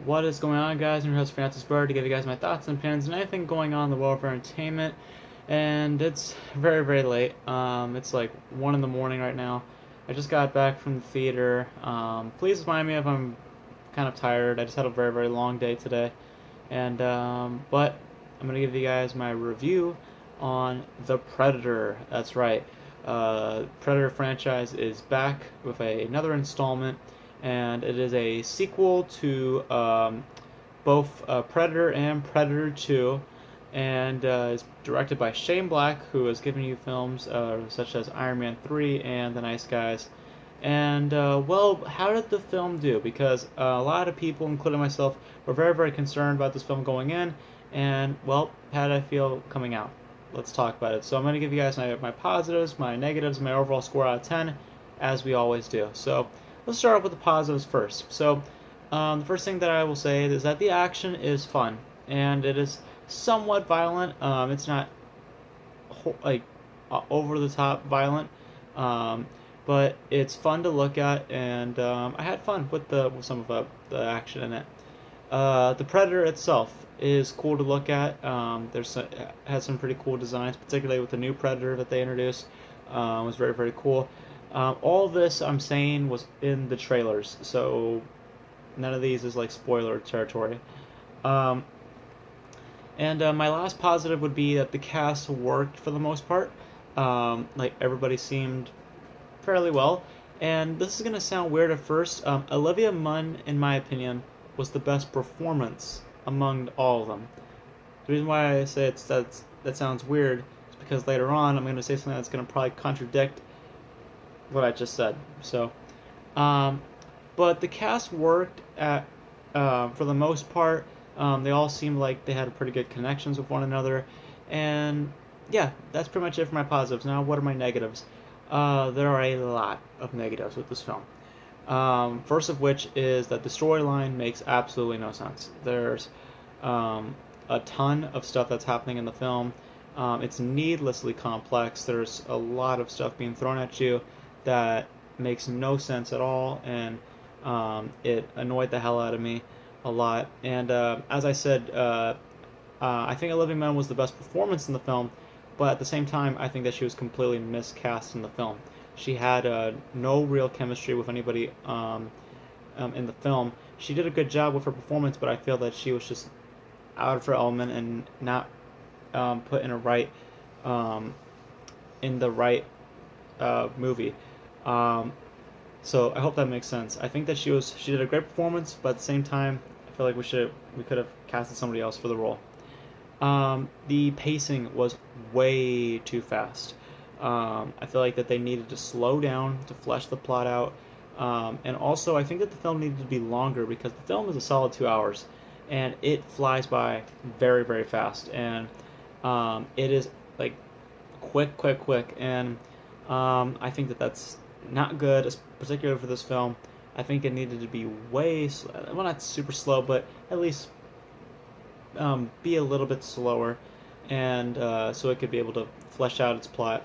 What is going on, guys? I'm your host Francis Bird to give you guys my thoughts and opinions on anything going on in the world of entertainment. And it's very, very late. It's like 1 in the morning right now. I just got back from the theater. Please remind me if I'm kind of tired. I just had a very, very long day today. But I'm gonna give you guys my review on The Predator. That's right. Predator franchise is back with another installment, and it is a sequel to both Predator and Predator 2, and is directed by Shane Black, who has given you films such as Iron Man 3 and The Nice Guys. And, well, how did the film do? Because a lot of people, including myself, were very, very concerned about this film going in, and, well, how did I feel coming out? Let's talk about it. So I'm going to give you guys my positives, my negatives, my overall score out of 10, as we always do. So let's start off with the positives first. So the first thing that I will say is that the action is fun, and it is somewhat violent. It's not like over the top violent, but it's fun to look at, and I had fun with some of the action in it. The Predator itself is cool to look at. Has some pretty cool designs, particularly with the new Predator that they introduced. Was very, very cool. All this I'm saying was in the trailers, so none of these is like spoiler territory. Um, my last positive would be that the cast worked for the most part. Like everybody seemed fairly well. And this is gonna sound weird at first. Olivia Munn, in my opinion, was the best performance among all of them. The reason why I say that sounds weird is because later on I'm going to say something that's going to probably contradict what I just said. So, but the cast worked for the most part. They all seemed like they had pretty good connections with one another, and yeah, that's pretty much it for my positives. Now, what are my negatives? There are a lot of negatives with this film. First of which is that the storyline makes absolutely no sense. There's a ton of stuff that's happening in the film. It's needlessly complex. There's a lot of stuff being thrown at you that makes no sense at all, and it annoyed the hell out of me a lot. And as I said, I think Olivia Munn was the best performance in the film, but at the same time, I think that she was completely miscast in the film. She had no real chemistry with anybody in the film. She did a good job with her performance, but I feel that she was just out of her element and not put um, in the right movie. So I hope that makes sense. I think that she did a great performance, but at the same time, I feel like we could have casted somebody else for the role. The pacing was way too fast. I feel like that they needed to slow down to flesh the plot out. And also, I think that the film needed to be longer because the film is a solid 2 hours, and it flies by very, very fast. And it is like quick, quick, quick. And I think that that's not good, particularly for this film. I think it needed to be well, not super slow, but at least be a little bit slower, and so it could be able to flesh out its plot.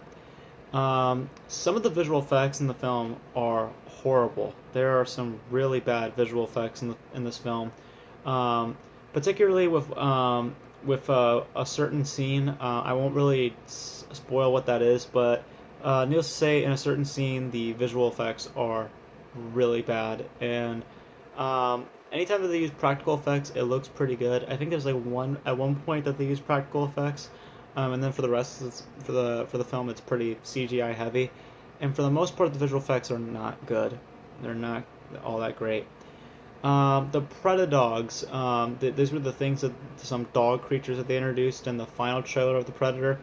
Some of the visual effects in the film are horrible. There are some really bad visual effects in this film, particularly with a certain scene. I won't really spoil what that is, but needless to say, in a certain scene, the visual effects are really bad, and anytime that they use practical effects, it looks pretty good. I think there's like one point that they use practical effects, and then for the rest, for the film, it's pretty CGI heavy, and for the most part, the visual effects are not good. They're not all that great. The Predadogs, these were the things that some dog creatures that they introduced in the final trailer of the Predator.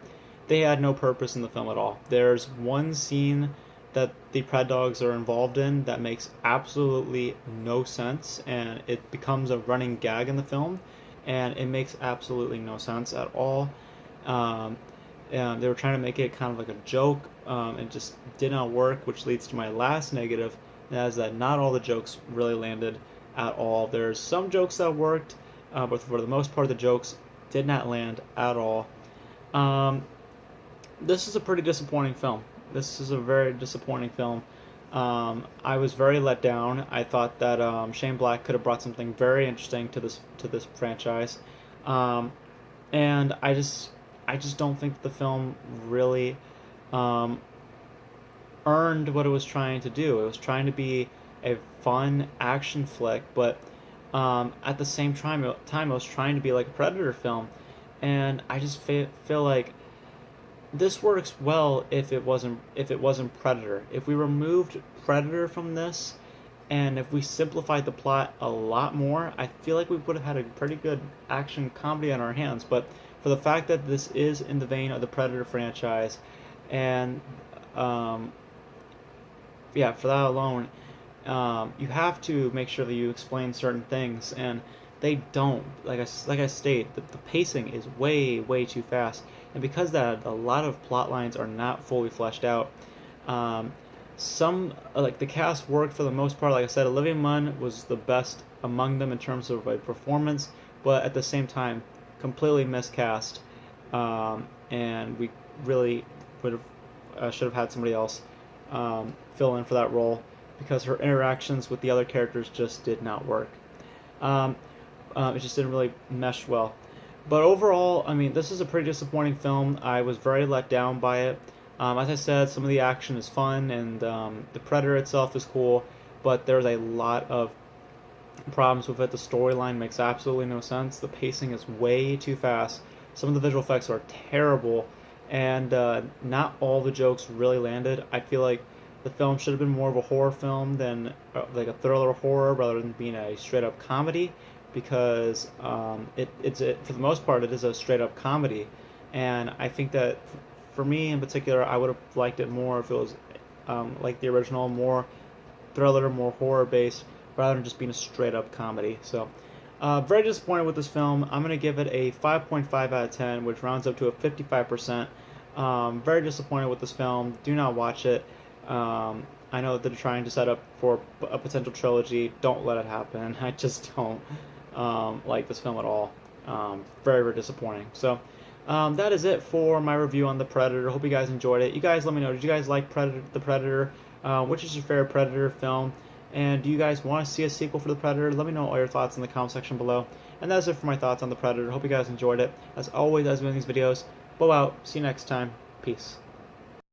They had no purpose in the film at all. There's one scene that the Predadogs are involved in that makes absolutely no sense, and it becomes a running gag in the film, and it makes absolutely no sense at all. And they were trying to make it kind of like a joke, and just did not work, which leads to my last negative, and that is that not all the jokes really landed at all. There's some jokes that worked, but for the most part, the jokes did not land at all. This is a pretty disappointing film. This is a very disappointing film. I was very let down. I thought that Shane Black could have brought something very interesting to this franchise, um, and I just don't think the film really um, earned what it was trying to do. It was trying to be a fun action flick, but at the same time, it was trying to be like a Predator film, and I just feel like this works well if it wasn't Predator. If we removed Predator from this, and if we simplified the plot a lot more, I feel like we would have had a pretty good action comedy on our hands. But for the fact that this is in the vein of the Predator franchise, and um, yeah, for that alone, you have to make sure that you explain certain things, and they don't. Like I state, the pacing is way too fast, and because that a lot of plot lines are not fully fleshed out. Um, some like the cast worked for the most part. Like I said, Olivia Munn was the best among them in terms of like performance, but at the same time, completely miscast, and we really would have should have had somebody else fill in for that role because her interactions with the other characters just did not work. Um, it just didn't really mesh well. But overall, I mean, this is a pretty disappointing film. I was very let down by it. As I said, some of the action is fun, and the Predator itself is cool, but there's a lot of problems with it. The storyline makes absolutely no sense. The pacing is way too fast. Some of the visual effects are terrible, and not all the jokes really landed. I feel like the film should have been more of a horror film than like a thriller horror rather than being a straight up comedy, because for the most part it is a straight up comedy, and I think that for me in particular I would have liked it more if it was like the original, more thriller, more horror based, rather than just being a straight up comedy. So, very disappointed with this film. I'm going to give it a 5.5 out of 10, which rounds up to a 55%. Very disappointed with this film. Do not watch it. I know that they're trying to set up for a potential trilogy. Don't let it happen. I just don't like this film at all. Very disappointing. So, that is it for my review on The Predator. Hope you guys enjoyed it. You guys let me know, did you guys like The Predator? Which is your favorite Predator film? And do you guys want to see a sequel for The Predator? Let me know all your thoughts in the comment section below. And that's it for my thoughts on The Predator. Hope you guys enjoyed it. As always, as we do in these videos, Beau out. See you next time. Peace.